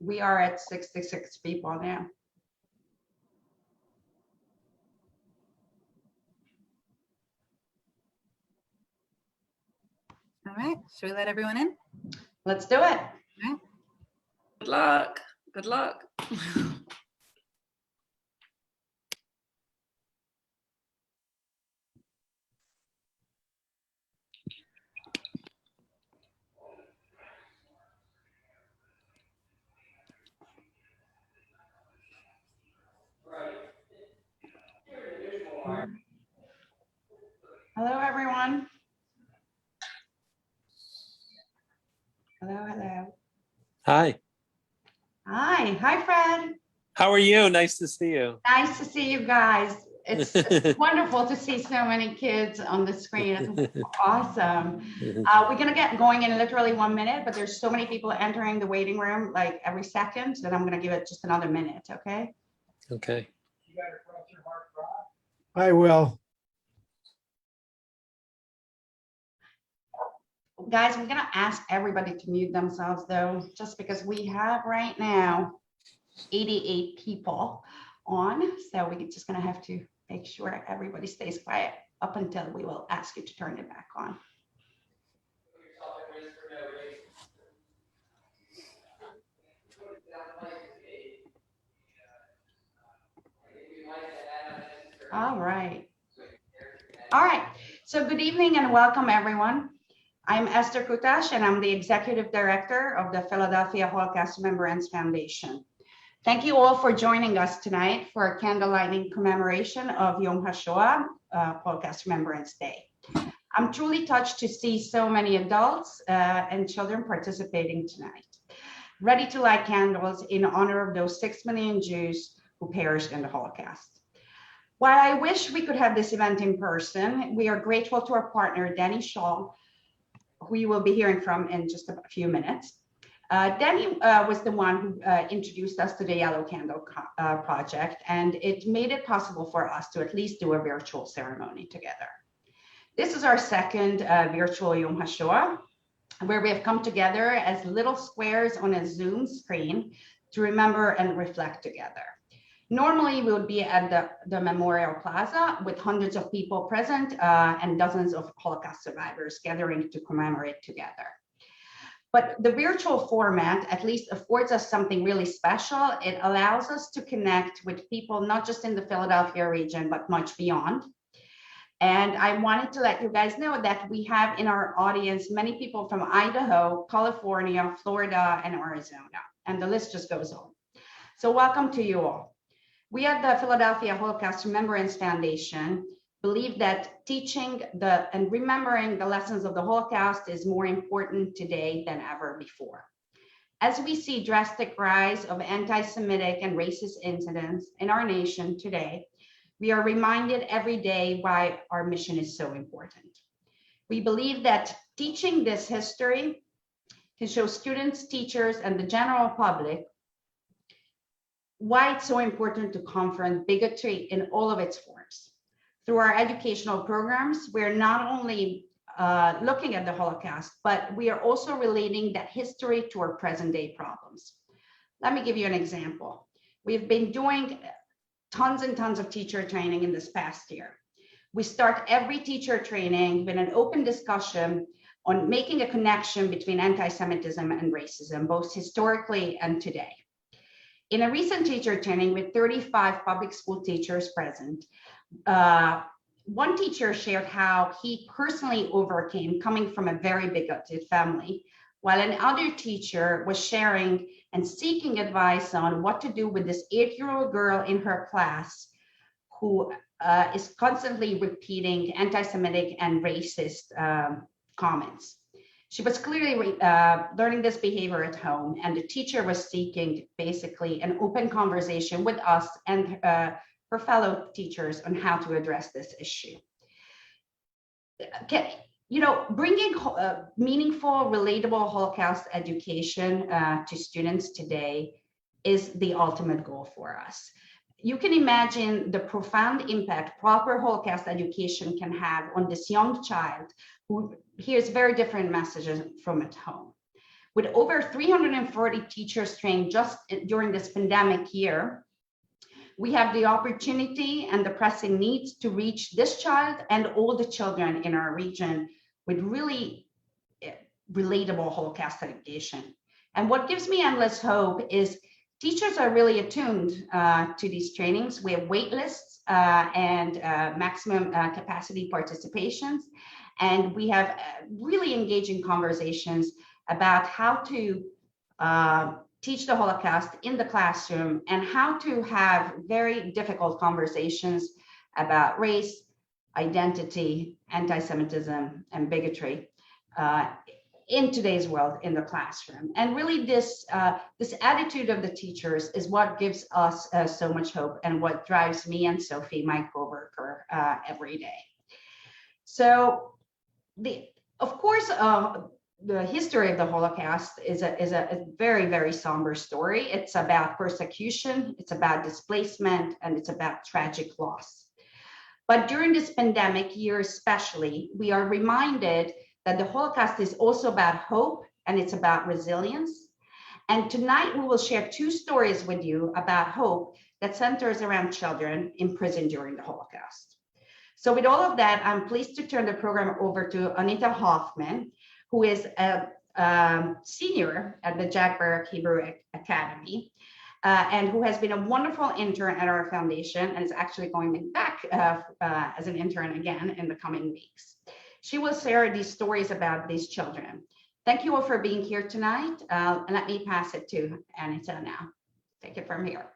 We are at 66 people now. All right, should we let everyone in? Let's do it. Okay. Good luck. Good luck. Hello, everyone. Hello, hello. Hi. Hi, hi, Fred. How are you? Nice to see you. Nice to see you guys. It's wonderful to see so many kids on the screen. It's awesome. We're gonna get going in literally 1 minute, but there's so many people entering the waiting room like every second that I'm gonna give it just another minute, okay? Okay. I will. Guys, we're gonna ask everybody to mute themselves though, just because we have right now 88 people on. So we're just gonna have to make sure everybody stays quiet up until we will ask you to turn it back on. All right. All right. So good evening and welcome everyone. I'm Esther Kutash and I'm the Executive Director of the Philadelphia Holocaust Remembrance Foundation. Thank you all for joining us tonight for a candlelighting commemoration of Yom HaShoah, Holocaust Remembrance Day. I'm truly touched to see so many adults and children participating tonight, ready to light candles in honor of those 6 million Jews who perished in the Holocaust. While I wish we could have this event in person, we are grateful to our partner, Danny Shaw, who you will be hearing from in just a few minutes. Danny was the one who introduced us to the Yellow Candle Project, and it made it possible for us to at least do a virtual ceremony together. This is our second virtual Yom HaShoah, where we have come together as little squares on a Zoom screen to remember and reflect together. Normally, we would be at the Memorial Plaza with hundreds of people present and dozens of Holocaust survivors gathering to commemorate together. But the virtual format at least affords us something really special. It allows us to connect with people, not just in the Philadelphia region, but much beyond. And I wanted to let you guys know that we have in our audience many people from Idaho, California, Florida, and Arizona, and the list just goes on. So welcome to you all. We at the Philadelphia Holocaust Remembrance Foundation believe that teaching and remembering the lessons of the Holocaust is more important today than ever before. As we see drastic rise of anti-Semitic and racist incidents in our nation today, we are reminded every day why our mission is so important. We believe that teaching this history can show students, teachers, and the general public why it's so important to confront bigotry in all of its forms. Through our educational programs, we're not only looking at the Holocaust, but we are also relating that history to our present day problems. Let me give you an example. We've been doing tons and tons of teacher training in this past year. We start every teacher training with an open discussion on making a connection between anti-Semitism and racism, both historically and today. In a recent teacher training with 35 public school teachers present, one teacher shared how he personally overcame coming from a very bigoted family, while another teacher was sharing and seeking advice on what to do with this 8-year-old girl in her class who is constantly repeating anti-Semitic and racist comments. She was clearly learning this behavior at home, and the teacher was seeking basically an open conversation with us and her fellow teachers on how to address this issue. Bringing meaningful, relatable Holocaust education to students today is the ultimate goal for us. You can imagine the profound impact proper Holocaust education can have on this young child who hears very different messages from at home. With over 340 teachers trained just during this pandemic year, we have the opportunity and the pressing needs to reach this child and all the children in our region with really relatable Holocaust education. And what gives me endless hope is teachers are really attuned to these trainings. We have wait lists and maximum capacity participations. And we have really engaging conversations about how to teach the Holocaust in the classroom and how to have very difficult conversations about race, identity, anti-Semitism, and bigotry in today's world in the classroom. And really this attitude of the teachers is what gives us so much hope and what drives me and Sophie, my coworker, every day. So of course, the history of the Holocaust is a very, very somber story. It's about persecution, it's about displacement, and it's about tragic loss. But during this pandemic year especially, we are reminded that the Holocaust is also about hope and it's about resilience. And tonight we will share two stories with you about hope that centers around children imprisoned during the Holocaust. So with all of that, I'm pleased to turn the program over to Anita Hoffman, who is a senior at the Barrack Hebrew Academy, and who has been a wonderful intern at our foundation and is actually going back as an intern again in the coming weeks. She will share these stories about these children. Thank you all for being here tonight. And let me pass it to Anita now. Take it from here.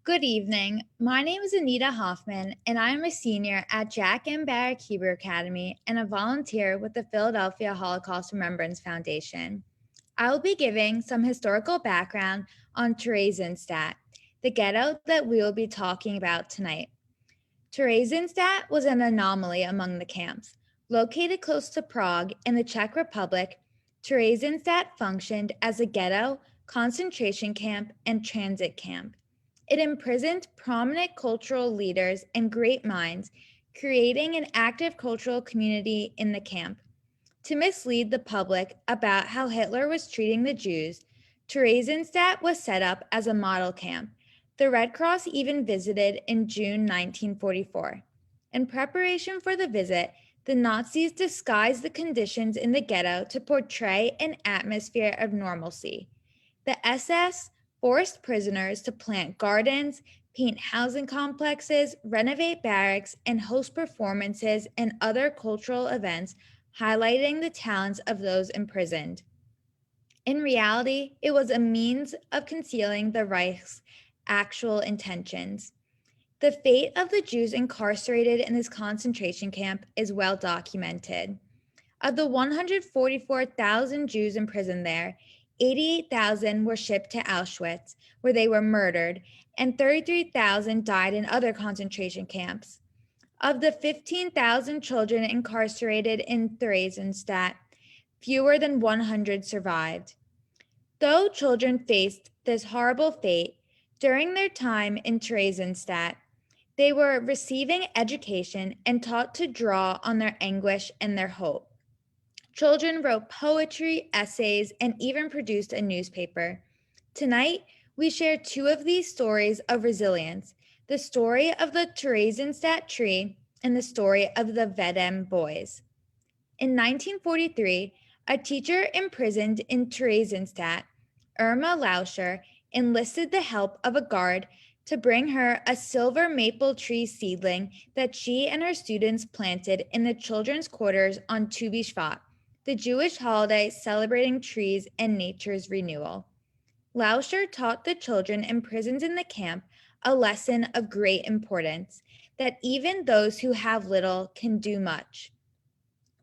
Good evening. My name is Anita Hoffman, and I'm a senior at Jack and Barrack Hebrew Academy and a volunteer with the Philadelphia Holocaust Remembrance Foundation. I will be giving some historical background on Theresienstadt, the ghetto that we will be talking about tonight. Theresienstadt was an anomaly among the camps. Located close to Prague in the Czech Republic, Theresienstadt functioned as a ghetto, concentration camp, and transit camp. It imprisoned prominent cultural leaders and great minds, creating an active cultural community in the camp. To mislead the public about how Hitler was treating the Jews, Theresienstadt was set up as a model camp. The Red Cross even visited in June 1944. In preparation for the visit, the Nazis disguised the conditions in the ghetto to portray an atmosphere of normalcy. The SS forced prisoners to plant gardens, paint housing complexes, renovate barracks, and host performances and other cultural events highlighting the talents of those imprisoned. In reality, it was a means of concealing the Reich's actual intentions. The fate of the Jews incarcerated in this concentration camp is well documented. Of the 144,000 Jews imprisoned there, 88,000 were shipped to Auschwitz, where they were murdered, and 33,000 died in other concentration camps. Of the 15,000 children incarcerated in Theresienstadt, fewer than 100 survived. Though children faced this horrible fate, during their time in Theresienstadt, they were receiving education and taught to draw on their anguish and their hope. Children wrote poetry, essays, and even produced a newspaper. Tonight, we share two of these stories of resilience, the story of the Theresienstadt tree and the story of the Vedem boys. In 1943, a teacher imprisoned in Theresienstadt, Irma Lauscher, enlisted the help of a guard to bring her a silver maple tree seedling that she and her students planted in the children's quarters on Tu B'Shvat, the Jewish holiday celebrating trees and nature's renewal. Lauscher taught the children imprisoned in the camp a lesson of great importance, that even those who have little can do much.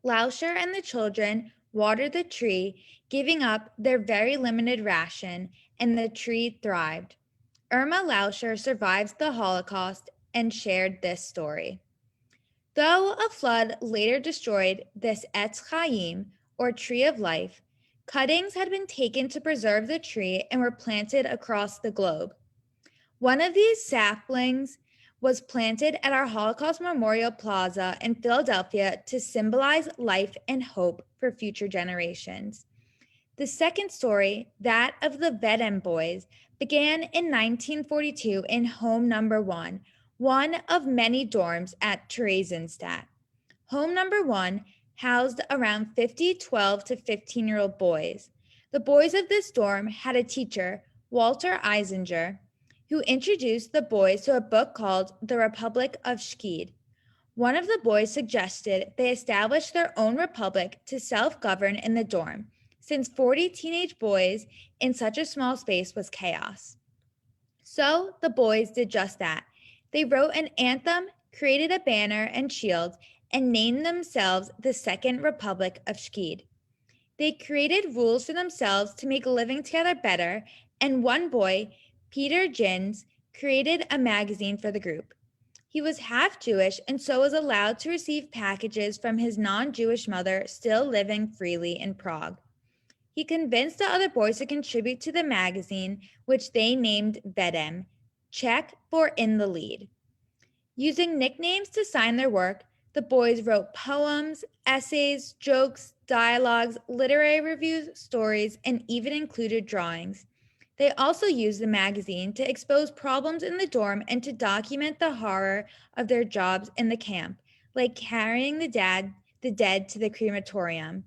Lauscher and the children watered the tree, giving up their very limited ration, and the tree thrived. Irma Lauscher survived the Holocaust and shared this story. Though a flood later destroyed this Etz Chaim, or tree of life, cuttings had been taken to preserve the tree and were planted across the globe. One of these saplings was planted at our Holocaust Memorial Plaza in Philadelphia to symbolize life and hope for future generations. The second story, that of the Vedem boys, began in 1942 in home number 1, one of many dorms at Theresienstadt. Home number 1 housed around 50 12 to 15-year-old boys. The boys of this dorm had a teacher, Walter Eisinger, who introduced the boys to a book called The Republic of Schkeid. One of the boys suggested they establish their own republic to self-govern in the dorm, since 40 teenage boys in such a small space was chaos. So the boys did just that. They wrote an anthem, created a banner and shield, and named themselves the Second Republic of Schkeid. They created rules for themselves to make living together better, and one boy, Peter Jins, created a magazine for the group. He was half Jewish and so was allowed to receive packages from his non-Jewish mother still living freely in Prague. He convinced the other boys to contribute to the magazine, which they named Vedem, Czech for in the lead. Using nicknames to sign their work, the boys wrote poems, essays, jokes, dialogues, literary reviews, stories, and even included drawings. They also used the magazine to expose problems in the dorm and to document the horror of their jobs in the camp, like carrying the dead to the crematorium.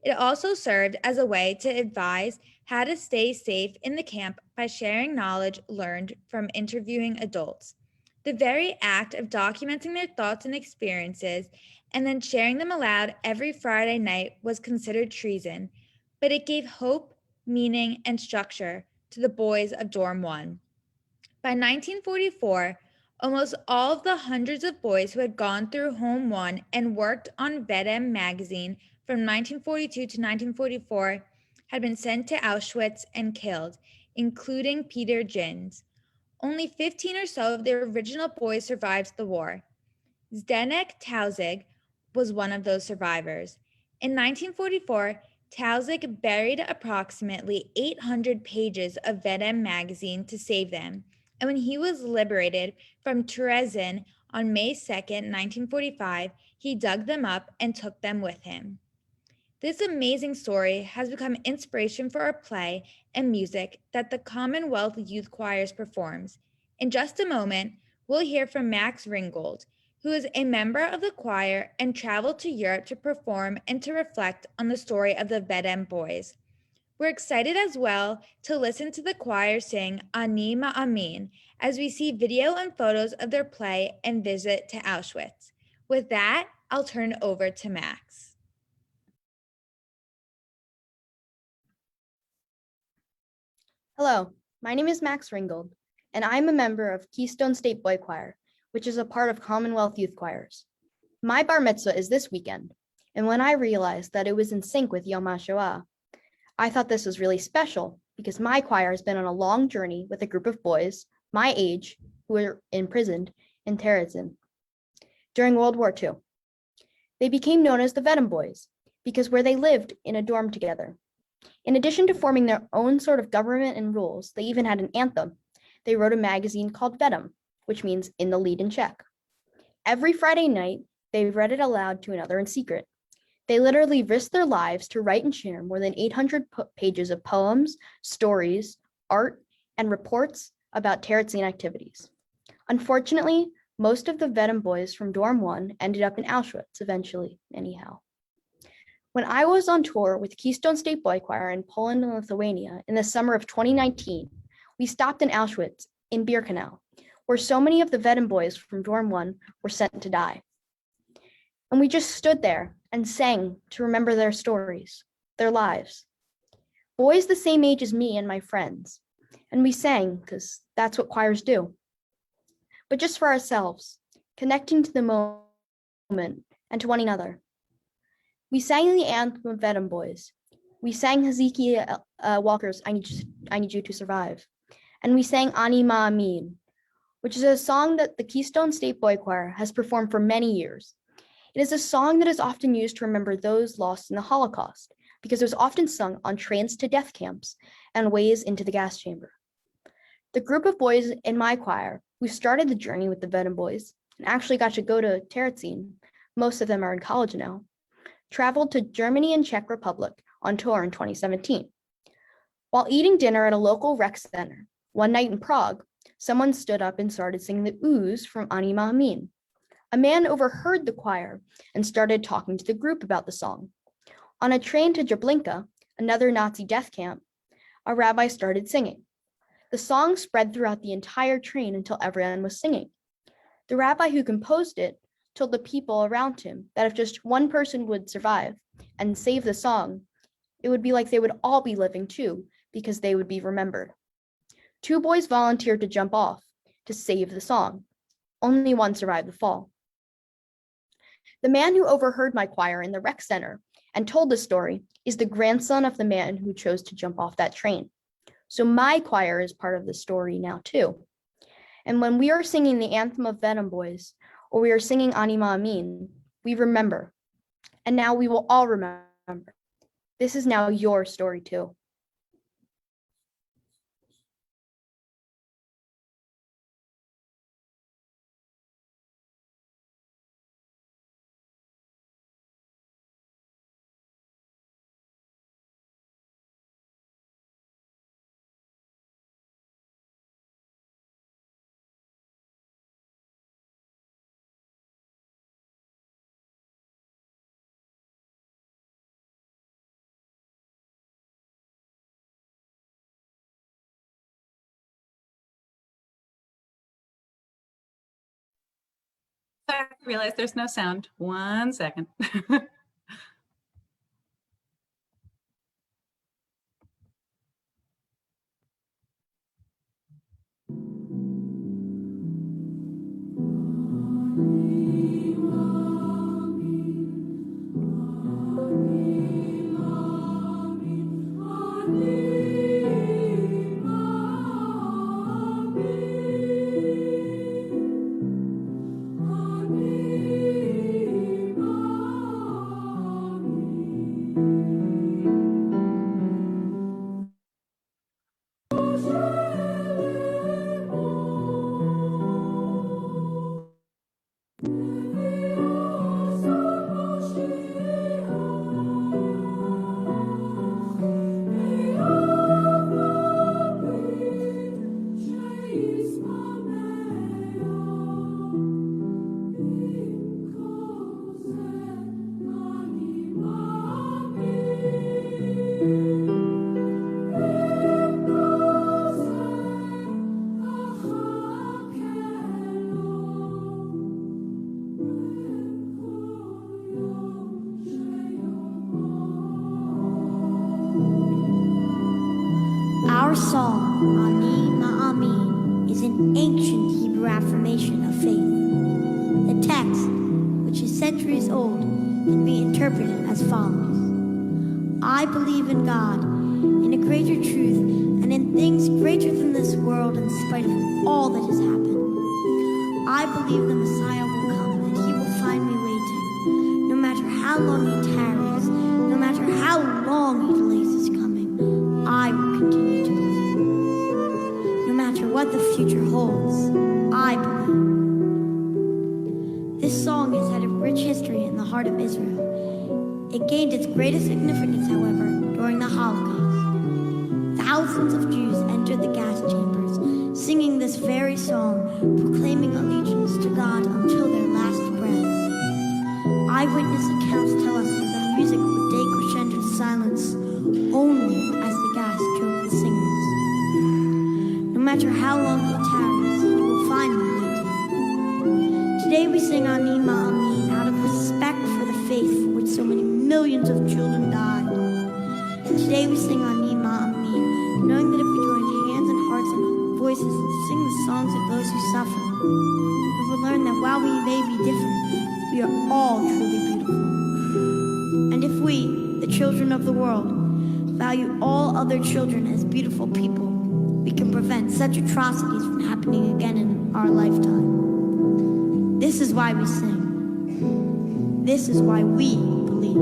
It also served as a way to advise how to stay safe in the camp by sharing knowledge learned from interviewing adults. The very act of documenting their thoughts and experiences and then sharing them aloud every Friday night was considered treason, but it gave hope, meaning, and structure to the boys of Dorm 1. By 1944, almost all of the hundreds of boys who had gone through Home 1 and worked on Vedem magazine from 1942 to 1944 had been sent to Auschwitz and killed, including Peter Jins. Only 15 or so of the original boys survived the war. Zdenek Tausig was one of those survivors. In 1944, Tausig buried approximately 800 pages of Vedem magazine to save them, and when he was liberated from Terezin on May 2nd, 1945, he dug them up and took them with him. This amazing story has become inspiration for our play and music that the Commonwealth Youthchoirs performs. In just a moment, we'll hear from Max Ringgold, who is a member of the choir and traveled to Europe to perform and to reflect on the story of the Vedem boys. We're excited as well to listen to the choir sing Ani Ma'amin as we see video and photos of their play and visit to Auschwitz. With that, I'll turn it over to Max. Hello, my name is Max Ringgold, and I'm a member of Keystone State Boychoir, which is a part of Commonwealth Youthchoirs. My bar mitzvah is this weekend, and when I realized that it was in sync with Yom HaShoah, I thought this was really special because my choir has been on a long journey with a group of boys my age who were imprisoned in Terezin during World War II. They became known as the Vedem boys because where they lived in a dorm together. In addition to forming their own sort of government and rules, they even had an anthem. They wrote a magazine called Vedem, which means in the lead in Czech. Every Friday night, they read it aloud to another in secret. They literally risked their lives to write and share more than 800 pages of poems, stories, art, and reports about Terezin activities. Unfortunately, most of the Vedem boys from Dorm 1 ended up in Auschwitz eventually, anyhow. When I was on tour with Keystone State Boychoir in Poland and Lithuania in the summer of 2019, we stopped in Auschwitz in Birkenau, where so many of the Vedem boys from Dorm 1 were sent to die. And we just stood there and sang to remember their stories, their lives. Boys the same age as me and my friends. And we sang because that's what choirs do. But just for ourselves, connecting to the moment and to one another. We sang the anthem of Vedem boys. We sang Hezekiah Walker's I Need You to Survive. And we sang Ani Ma'amin, which is a song that the Keystone State Boychoir has performed for many years. It is a song that is often used to remember those lost in the Holocaust, because it was often sung on trains to death camps and ways into the gas chamber. The group of boys in my choir who started the journey with the Venom Boys and actually got to go to Terezin, most of them are in college now, traveled to Germany and Czech Republic on tour in 2017. While eating dinner at a local rec center, one night in Prague, someone stood up and started singing the ooze from Ani Maamin. A man overheard the choir and started talking to the group about the song. On a train to Jablinka, another Nazi death camp, a rabbi started singing. The song spread throughout the entire train until everyone was singing. The rabbi who composed it told the people around him that if just one person would survive and save the song, it would be like they would all be living too, because they would be remembered. 2 boys volunteered to jump off to save the song. Only one survived the fall. The man who overheard my choir in the rec center and told the story is the grandson of the man who chose to jump off that train. So my choir is part of the story now too. And when we are singing the anthem of Venom Boys, or we are singing Ani Maamin, we remember. And now we will all remember. This is now your story too. I realize there's no sound. 1 second. Our song, Ani Maamin, is an ancient Hebrew affirmation of faith. The text, which is centuries old, can be interpreted as follows. I believe in God, in a greater truth, and in things greater than this world in spite of all that has happened. I believe the Messiah will come and he will find me waiting. No matter how long he tarries, no matter how long he delays his coming, I will continue to believe. No matter what the future holds, I believe. This song has had a rich history in the heart of Israel. It gained its greatest significance, however, during the Holocaust. Thousands of Jews entered the gas chambers, singing this very song, proclaiming allegiance to God until their last breath. Eyewitness accounts tell us that the music would decrescendo to silence only as the gas choked the singers. No matter how long he tarries, he will find me waiting. Today we sing Ani Maamin out of respect for the faith for which so many millions of children died. And today we sing Ani Maamin, knowing that if we join hands and hearts and voices and sing the songs of those who suffer, we will learn that while we may be different, we are all truly beautiful. And if we, the children of the world, value all other children as beautiful people, we can prevent such atrocities from happening again in our lifetime. This is why we sing. This is why we believe.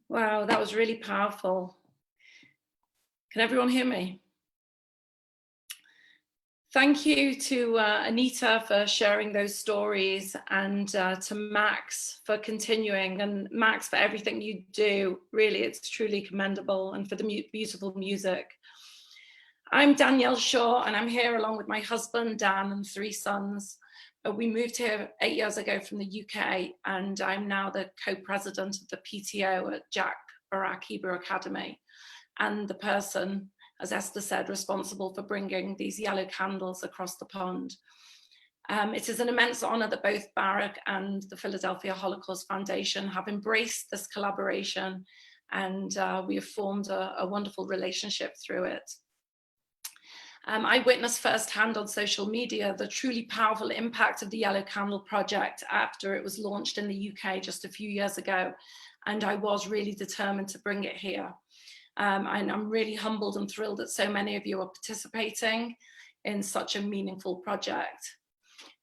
Wow, that was really powerful. Can everyone hear me? Thank you to Anita for sharing those stories, and to Max for continuing, and Max for everything you do. Really, it's truly commendable, and for the beautiful music. I'm Danielle Shaw, and I'm here along with my husband, Dan, and 3 sons. We moved here 8 years ago from the UK, and I'm now the co-president of the PTO at Barrack Hebrew Academy, and the person, as Esther said, responsible for bringing these yellow candles across the pond. It is an immense honor that both Barrack and the Philadelphia Holocaust Foundation have embraced this collaboration, and we have formed a wonderful relationship through it. I witnessed firsthand on social media the truly powerful impact of the Yellow Candle Project after it was launched in the UK just a few years ago, and I was really determined to bring it here. And I'm really humbled and thrilled that so many of you are participating in such a meaningful project.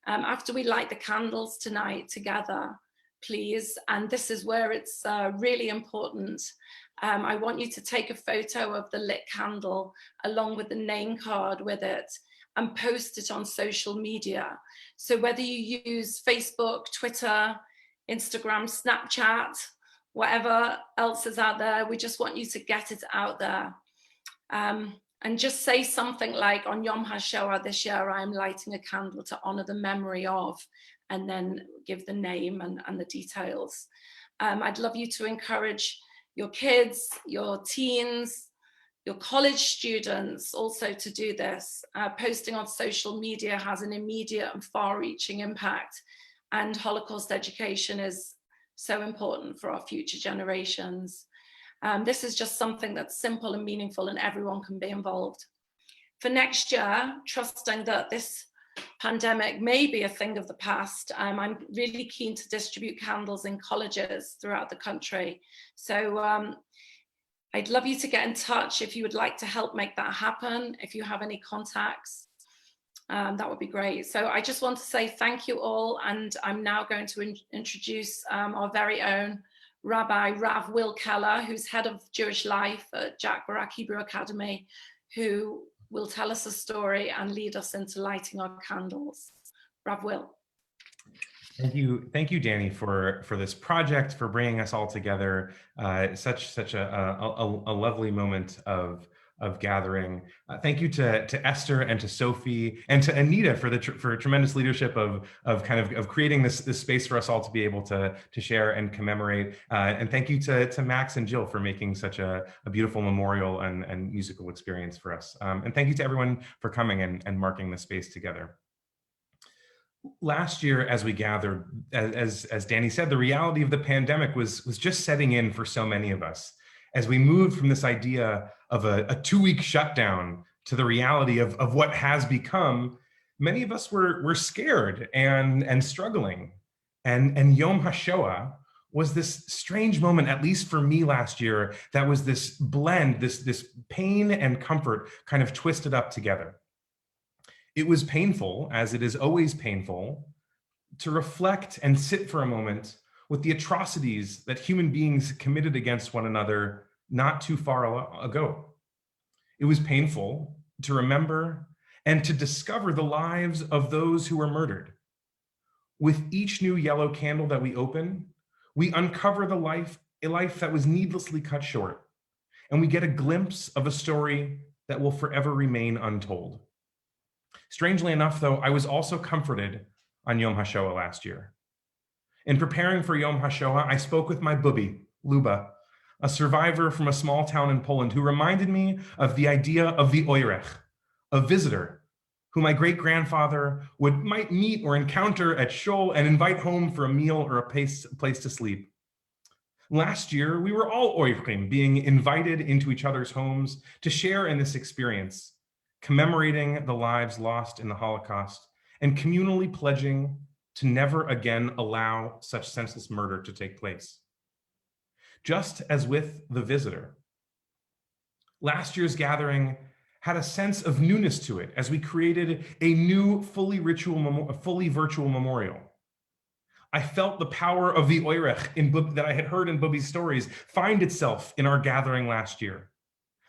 After we light the candles tonight together, please, and this is where it's really important, I want you to take a photo of the lit candle along with the name card with it and post it on social media. So whether you use Facebook, Twitter, Instagram, Snapchat, whatever else is out there, we just want you to get it out there. And just say something like, on Yom HaShoah this year, I'm lighting a candle to honor the memory of, and then give the name and the details. I'd love you to encourage your kids, your teens, your college students also to do this. Posting on social media has an immediate and far-reaching impact, and Holocaust education is so important for our future generations. This is just something that's simple and meaningful, and everyone can be involved. For next year, trusting that this pandemic may be a thing of the past, I'm really keen to distribute candles in colleges throughout the country. So I'd love you to get in touch if you would like to help make that happen. If you have any contacts, that would be great. So I just want to say thank you all, and I'm now going to introduce our very own Rabbi Will Keller, who's head of Jewish life at Barrack Hebrew Academy, who will tell us a story and lead us into lighting our candles. Rav Will. Thank you, Danny, for this project, for bringing us all together. Such a lovely moment of gathering. Thank you to Esther and to Sophie and to Anita for tremendous leadership of creating this space for us all to be able to share and commemorate. And thank you to Max and Jill for making such a beautiful memorial and musical experience for us. And thank you to everyone for coming and marking the space together. Last year, as we gathered, as Danny said, the reality of the pandemic was just setting in for so many of us. As we moved from this idea of a 2-week shutdown to the reality of what has become, many of us were scared and struggling. And Yom HaShoah was this strange moment, at least for me last year, that was this blend, this pain and comfort kind of twisted up together. It was painful, as it is always painful, to reflect and sit for a moment with the atrocities that human beings committed against one another not too far ago. It was painful to remember and to discover the lives of those who were murdered. With each new yellow candle that we open, we uncover a life that was needlessly cut short, and we get a glimpse of a story that will forever remain untold. Strangely enough, though, I was also comforted on Yom HaShoah last year. In preparing for Yom HaShoah, I spoke with my bubby, Luba, a survivor from a small town in Poland, who reminded me of the idea of the oirech, a visitor who my great-grandfather might meet or encounter at shul and invite home for a meal or a place to sleep. Last year, we were all oirechim, being invited into each other's homes to share in this experience, commemorating the lives lost in the Holocaust and communally pledging to never again allow such senseless murder to take place. Just as with the visitor, last year's gathering had a sense of newness to it as we created a new fully virtual memorial. I felt the power of the Oirech that I had heard in Bubby's stories find itself in our gathering last year.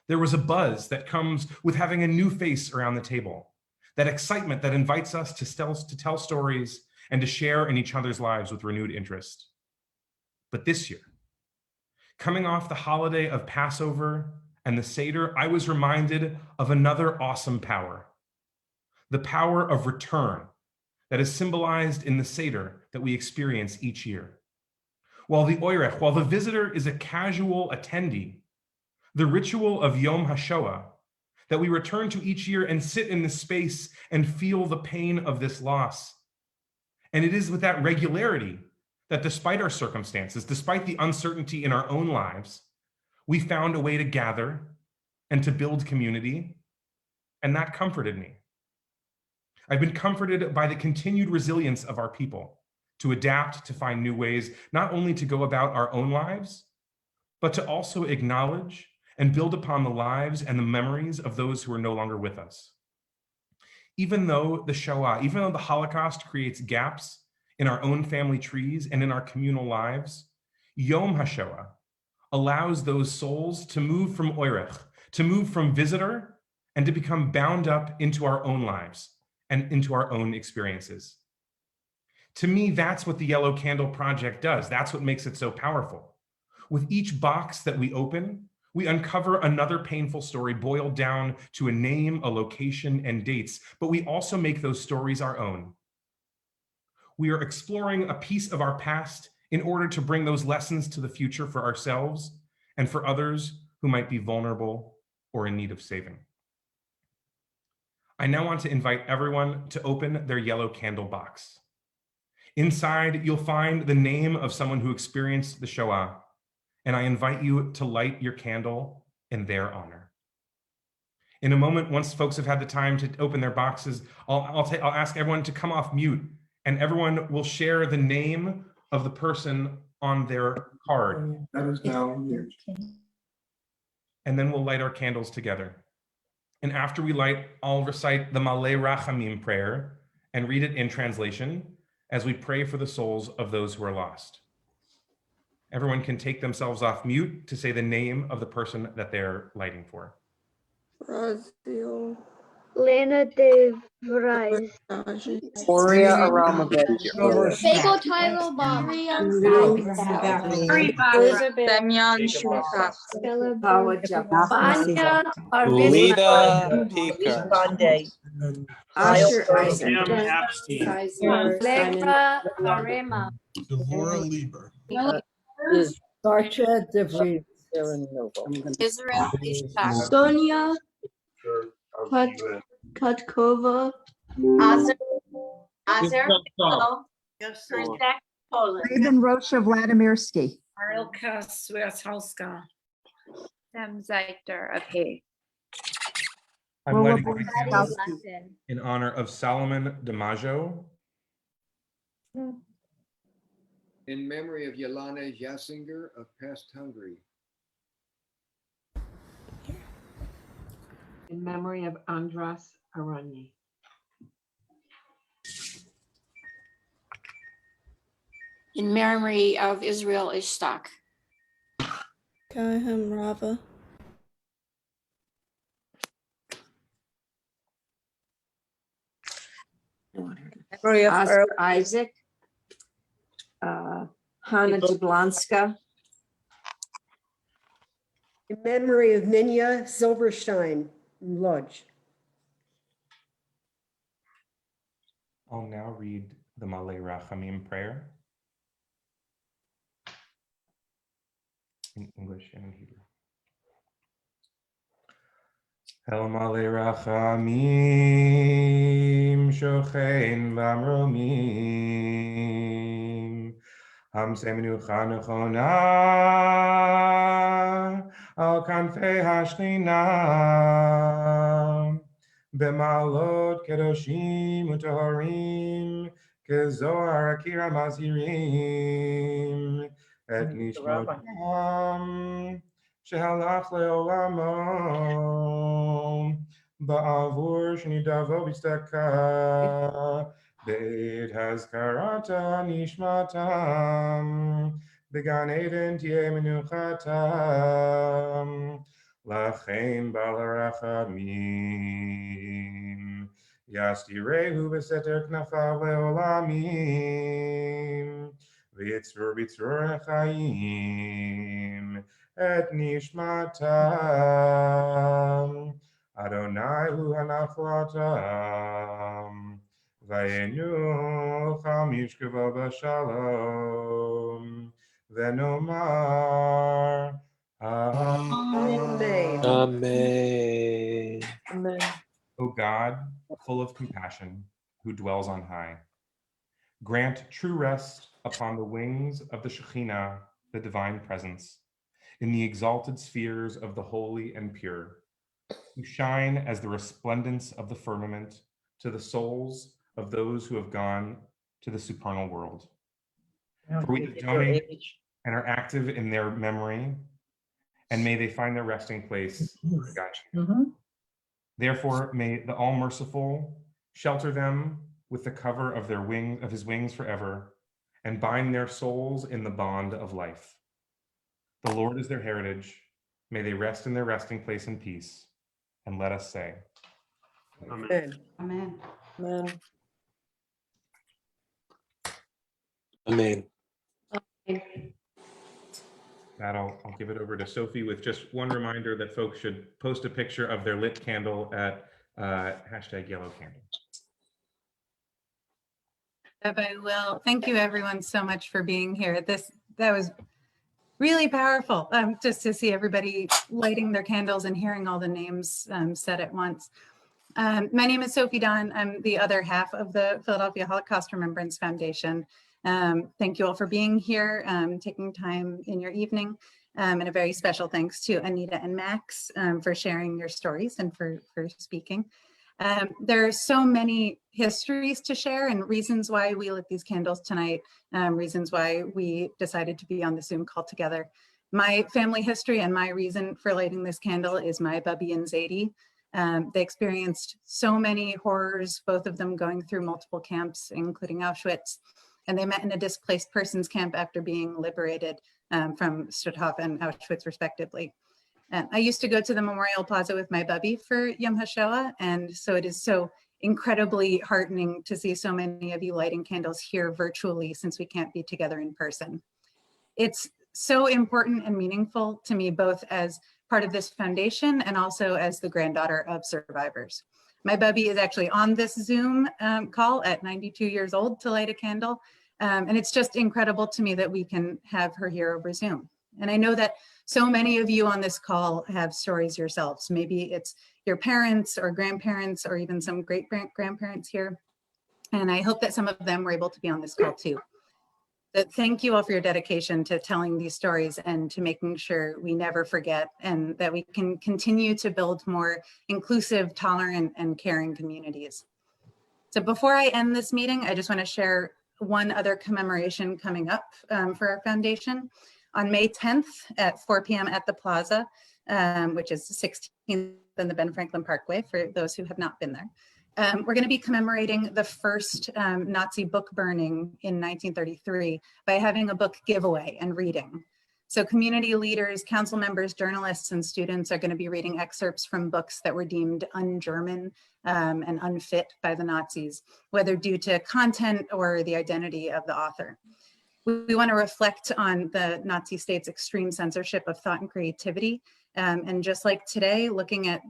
There was a buzz that comes with having a new face around the table, that excitement that invites us to tell stories and to share in each other's lives with renewed interest. But this year, coming off the holiday of Passover and the Seder, I was reminded of another awesome power, the power of return that is symbolized in the Seder that we experience each year. While the visitor is a casual attendee, the ritual of Yom HaShoah that we return to each year and sit in this space and feel the pain of this loss. And it is with that regularity that despite our circumstances, despite the uncertainty in our own lives, we found a way to gather and to build community, and that comforted me. I've been comforted by the continued resilience of our people to adapt, to find new ways, not only to go about our own lives, but to also acknowledge and build upon the lives and the memories of those who are no longer with us. Even though the Shoah, even though the Holocaust creates gaps in our own family trees and in our communal lives, Yom HaShoah allows those souls to move from Oirech, to move from visitor, and to become bound up into our own lives and into our own experiences. To me, that's what the Yellow Candle Project does. That's what makes it so powerful. With each box that we open, we uncover another painful story boiled down to a name, a location, and dates, but we also make those stories our own. We are exploring a piece of our past in order to bring those lessons to the future for ourselves and for others who might be vulnerable or in need of saving. I now want to invite everyone to open their yellow candle box. Inside, you'll find the name of someone who experienced the Shoah, and I invite you to light your candle in their honor. In a moment, once folks have had the time to open their boxes, I'll ask everyone to come off mute, and everyone will share the name of the person on their card. That is now here. And then we'll light our candles together. And after we light, I'll recite the Malei Rachamim prayer and read it in translation as we pray for the souls of those who are lost. Everyone can take themselves off mute to say the name of the person that they're lighting for. Brazil. Lena de Vries. Gloria Aramovich. Fago Tyler Bob. Semyon Shumka. Vanya Lita Peaker. Asher Isaac. Alegra Arema. Devorah Lieber. Sarcha DeVries. Israel Ishak. Sonia Kutkova. Azer Krzyzek, Poland. Raven Rocha Vladimirsky. Marilka Swiatkowska. Sam Zeiter of Hay. I'm lighting my candles in honor of Solomon DiMaggio. In memory of Yelena Jasinger of Pest, Hungary. In memory of Andras Aranye. In memory of Israel Ishak. Kahem Rava. Memory of Earl Isaac. Hannah Jablonska. In memory of Ninya Silverstein, Lodge. I'll now read the Malei Rachamim prayer in English and in Hebrew. El Malei Rachamim Shochein Vamromim Hamse Menucha Nechona Al Kanfei Hashchina B'malot Kedoshim U'Taharim Kezohar Akira Mazirim Et Nishmotam Shehalach Le'olamo Ba'avur Shnidavo Bistaka Beit Hazkarata Nishmatam, Began Eden Tie Menuchatam, Lachem Balarachamim, Yastirehu Beseter Knafav Leolamim, Vitzur Bitzur Chaim, Et Nishmatam, Adonai Hu Hanachlotam, Vayenucham Yishkeva B'Shalom, Venomar Amen. Amen. Amen. O God, full of compassion, who dwells on high, grant true rest upon the wings of the Shekhinah, the divine presence, in the exalted spheres of the holy and pure, who shine as the resplendence of the firmament to the souls of those who have gone to the supernal world. For we donate and are active in their memory, and may they find their resting place, God. Therefore, may the All-Merciful shelter them with the cover of his wings forever, and bind their souls in the bond of life. The Lord is their heritage. May they rest in their resting place in peace. And let us say, Amen. Amen. Amen. Amen. that I'll give it over to Sophie with just one reminder that folks should post a picture of their lit candle at #YellowCandle. Rabbi Will, thank you everyone so much for being here. That was really powerful, just to see everybody lighting their candles and hearing all the names said at once. My name is Sophie Don. I'm the other half of the Philadelphia Holocaust Remembrance Foundation. Thank you all for being here, taking time in your evening, and a very special thanks to Anita and Max for sharing your stories and for speaking. There are so many histories to share and reasons why we lit these candles tonight, reasons why we decided to be on the Zoom call together. My family history and my reason for lighting this candle is my Bubby and Zadie. They experienced so many horrors, both of them going through multiple camps, including Auschwitz, and they met in a displaced persons camp after being liberated from Stutthof and Auschwitz, respectively. I used to go to the Memorial Plaza with my Bubby for Yom HaShoah, and so it is so incredibly heartening to see so many of you lighting candles here virtually since we can't be together in person. It's so important and meaningful to me, both as part of this foundation and also as the granddaughter of survivors. My Bubby is actually on this Zoom call at 92 years old to light a candle. And it's just incredible to me that we can have her here over Zoom. And I know that so many of you on this call have stories yourselves. Maybe it's your parents or grandparents or even some great-grandparents here. And I hope that some of them were able to be on this call too. But thank you all for your dedication to telling these stories and to making sure we never forget and that we can continue to build more inclusive, tolerant, and caring communities. So before I end this meeting, I just want to share one other commemoration coming up for our foundation. On May 10th at 4 p.m. at the Plaza, which is 16th and the Ben Franklin Parkway for those who have not been there. We're going to be commemorating the first Nazi book burning in 1933 by having a book giveaway and reading. So community leaders, council members, journalists, and students are going to be reading excerpts from books that were deemed un-German and unfit by the Nazis, whether due to content or the identity of the author. We want to reflect on the Nazi state's extreme censorship of thought and creativity. And just like today, looking at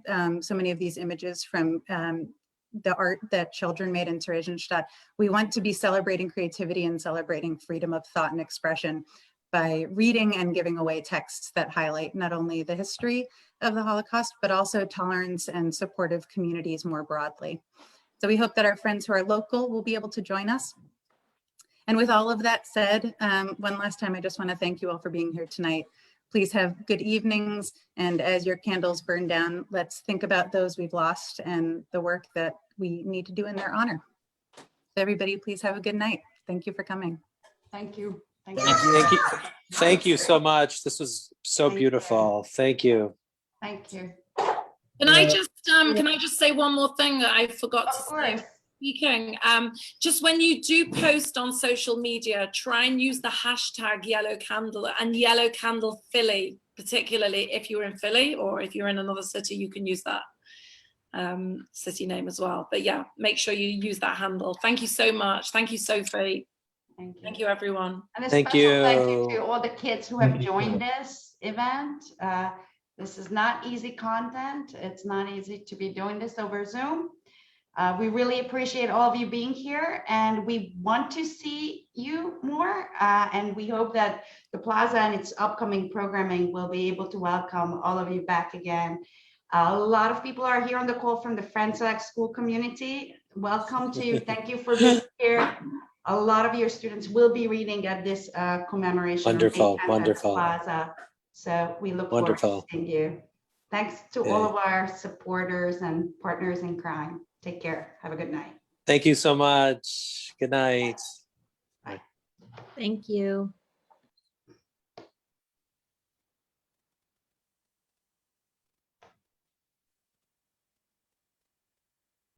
so many of these images from the art that children made in Theresienstadt, we want to be celebrating creativity and celebrating freedom of thought and expression by reading and giving away texts that highlight not only the history of the Holocaust, but also tolerance and supportive communities more broadly. So we hope that our friends who are local will be able to join us. And with all of that said, one last time, I just want to thank you all for being here tonight. Please have good evenings. And as your candles burn down, let's think about those we've lost and the work that we need to do in their honor. So everybody, please have a good night. Thank you for coming. Thank you. Thank you so much. This was so beautiful. Thank you. Thank you. Can I just say one more thing that I forgot to say? Speaking, just when you do post on social media, try and use the hashtag yellow candle and yellow candle Philly, particularly if you're in Philly, or if you're in another city, you can use that city name as well. But yeah, make sure you use that handle. Thank you so much. Thank you, Sophie. Thank you, everyone. And a Thank special thank you you. to all the kids who have joined this event. This is not easy content. It's not easy to be doing this over Zoom. We really appreciate all of you being here, and we want to see you more. And we hope that the Plaza and its upcoming programming will be able to welcome all of you back again. A lot of people are here on the call from the Friends Select School community. Welcome to, thank you for being here. A lot of your students will be reading at this commemoration. Wonderful, on May 10th at wonderful. Plaza. So we look Wonderful. forward to seeing you. Thanks to all of our supporters and partners in crime. Take care. Have a good night. Thank you so much. Good night. Bye. Thank you.